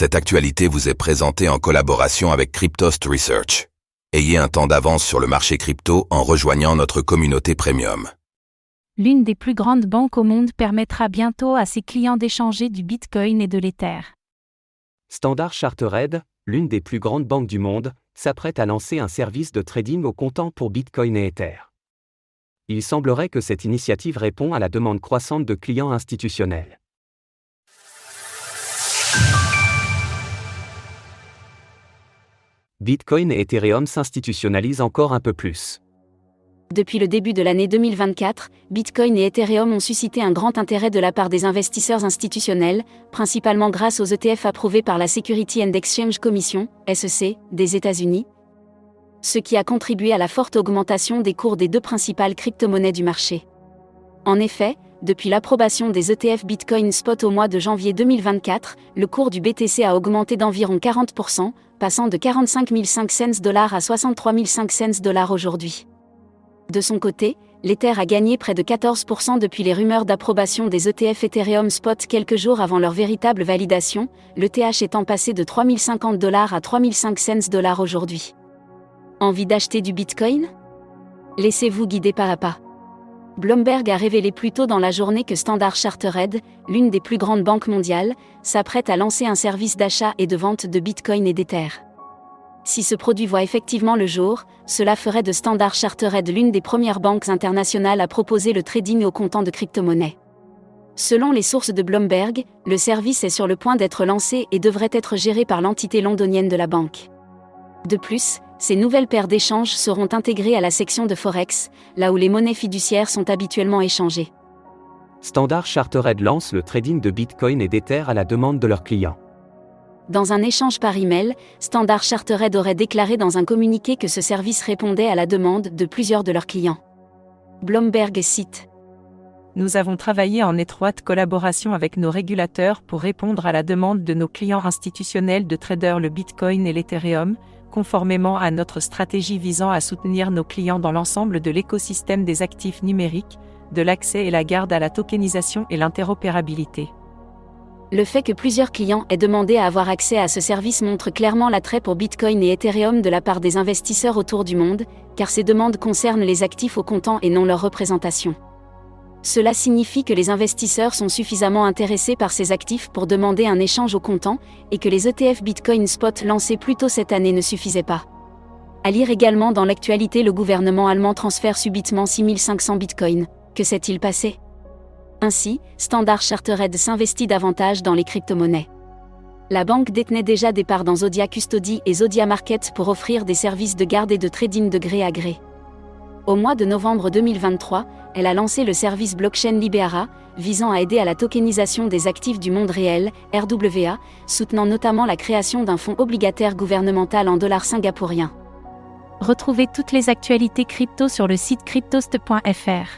Cette actualité vous est présentée en collaboration avec Cryptost Research. Ayez un temps d'avance sur le marché crypto en rejoignant notre communauté premium. L'une des plus grandes banques au monde permettra bientôt à ses clients d'échanger du Bitcoin et de l'Ether. Standard Chartered, l'une des plus grandes banques du monde, s'apprête à lancer un service de trading au comptant pour Bitcoin et Ether. Il semblerait que cette initiative répond à la demande croissante de clients institutionnels. Bitcoin et Ethereum s'institutionnalisent encore un peu plus. Depuis le début de l'année 2024, Bitcoin et Ethereum ont suscité un grand intérêt de la part des investisseurs institutionnels, principalement grâce aux ETF approuvés par la Securities and Exchange Commission, SEC, des États-Unis, ce qui a contribué à la forte augmentation des cours des deux principales crypto-monnaies du marché. En effet, depuis l'approbation des ETF Bitcoin Spot au mois de janvier 2024, le cours du BTC a augmenté d'environ 40%, passant de 45 500 $ à 63 500 $ aujourd'hui. De son côté, l'Ether a gagné près de 14% depuis les rumeurs d'approbation des ETF Ethereum Spot quelques jours avant leur véritable validation, le TH étant passé de 3 050 $ à 3 500 $ aujourd'hui. Envie d'acheter du Bitcoin ? Laissez-vous guider pas à pas. Bloomberg a révélé plus tôt dans la journée que Standard Chartered, l'une des plus grandes banques mondiales, s'apprête à lancer un service d'achat et de vente de Bitcoin et d'Ether. Si ce produit voit effectivement le jour, cela ferait de Standard Chartered l'une des premières banques internationales à proposer le trading au comptant de crypto-monnaies. Selon les sources de Bloomberg, le service est sur le point d'être lancé et devrait être géré par l'entité londonienne de la banque. De plus, ces nouvelles paires d'échanges seront intégrées à la section de Forex, là où les monnaies fiduciaires sont habituellement échangées. Standard Chartered lance le trading de Bitcoin et d'Ether à la demande de leurs clients. Dans un échange par email, Standard Chartered aurait déclaré dans un communiqué que ce service répondait à la demande de plusieurs de leurs clients. Bloomberg cite : Nous avons travaillé en étroite collaboration avec nos régulateurs pour répondre à la demande de nos clients institutionnels de trader le Bitcoin et l'Ethereum, conformément à notre stratégie visant à soutenir nos clients dans l'ensemble de l'écosystème des actifs numériques, de l'accès et la garde à la tokenisation et l'interopérabilité. Le fait que plusieurs clients aient demandé à avoir accès à ce service montre clairement l'attrait pour Bitcoin et Ethereum de la part des investisseurs autour du monde, car ces demandes concernent les actifs au comptant et non leur représentation. Cela signifie que les investisseurs sont suffisamment intéressés par ces actifs pour demander un échange au comptant, et que les ETF Bitcoin Spot lancés plus tôt cette année ne suffisaient pas. À lire également dans l'actualité, le gouvernement allemand transfère subitement 6500 Bitcoins. Que s'est-il passé ? Ainsi, Standard Chartered s'investit davantage dans les crypto-monnaies. La banque détenait déjà des parts dans Zodia Custody et Zodia Market pour offrir des services de garde et de trading de gré à gré. Au mois de novembre 2023, elle a lancé le service blockchain Libera, visant à aider à la tokenisation des actifs du monde réel, RWA, soutenant notamment la création d'un fonds obligataire gouvernemental en dollars singapouriens. Retrouvez toutes les actualités crypto sur le site cryptost.fr.